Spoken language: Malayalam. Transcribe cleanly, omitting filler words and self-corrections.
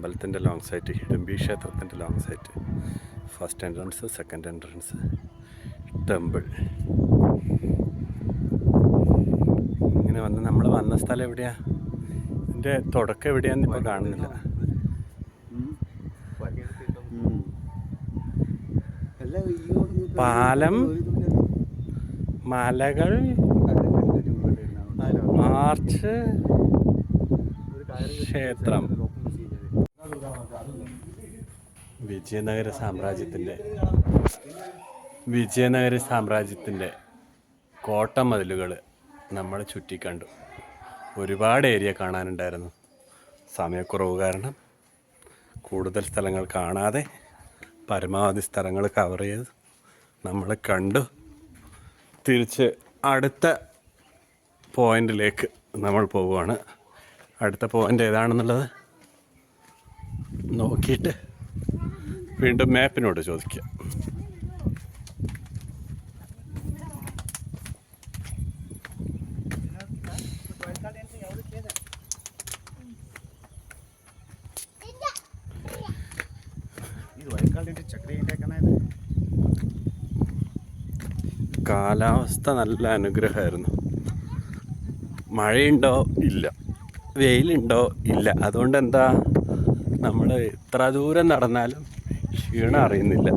അമ്പലത്തിൻ്റെ ലോങ് സൈറ്റ്, ഹിഡംബി ക്ഷേത്രത്തിൻ്റെ long site. First entrance, second entrance, temple. ഇങ്ങനെ വന്ന് നമ്മൾ വന്ന സ്ഥലം എവിടെയാ? ഇതിൻ്റെ തുടക്കം എവിടെയാന്ന് ഇപ്പോൾ കാണുന്നില്ല. പാലം, മലകൾ, ആർച്ച്, ക്ഷേത്രം. വിജയനഗര സാമ്രാജ്യത്തിൻ്റെ കോട്ടമതിലുകൾ നമ്മൾ ചുറ്റിക്കണ്ടു. ഒരുപാട് ഏരിയ കാണാനുണ്ടായിരുന്നു. സമയക്കുറവ് കാരണം കൂടുതൽ സ്ഥലങ്ങൾ കാണാതെ പരമാവധി സ്ഥലങ്ങൾ കവർ ചെയ്ത് നമ്മൾ കണ്ടു. തിരിച്ച് അടുത്ത പോയിന്റിലേക്ക് നമ്മൾ പോവുകയാണ്. അടുത്ത പോയിന്റ് ഏതാണെന്നുള്ളത് നോക്കിയിട്ട് വീണ്ടും മാപ്പിനോട് ചോദിക്കാം. കാലാവസ്ഥ നല്ല അനുഗ്രഹമായിരുന്നു. മഴയുണ്ടോ? ഇല്ല. വെയിലുണ്ടോ? ഇല്ല. അതുകൊണ്ട് എന്താ, നമ്മൾ ഇത്ര ദൂരം നടന്നാലും ക്ഷീണം അറിയുന്നില്ല.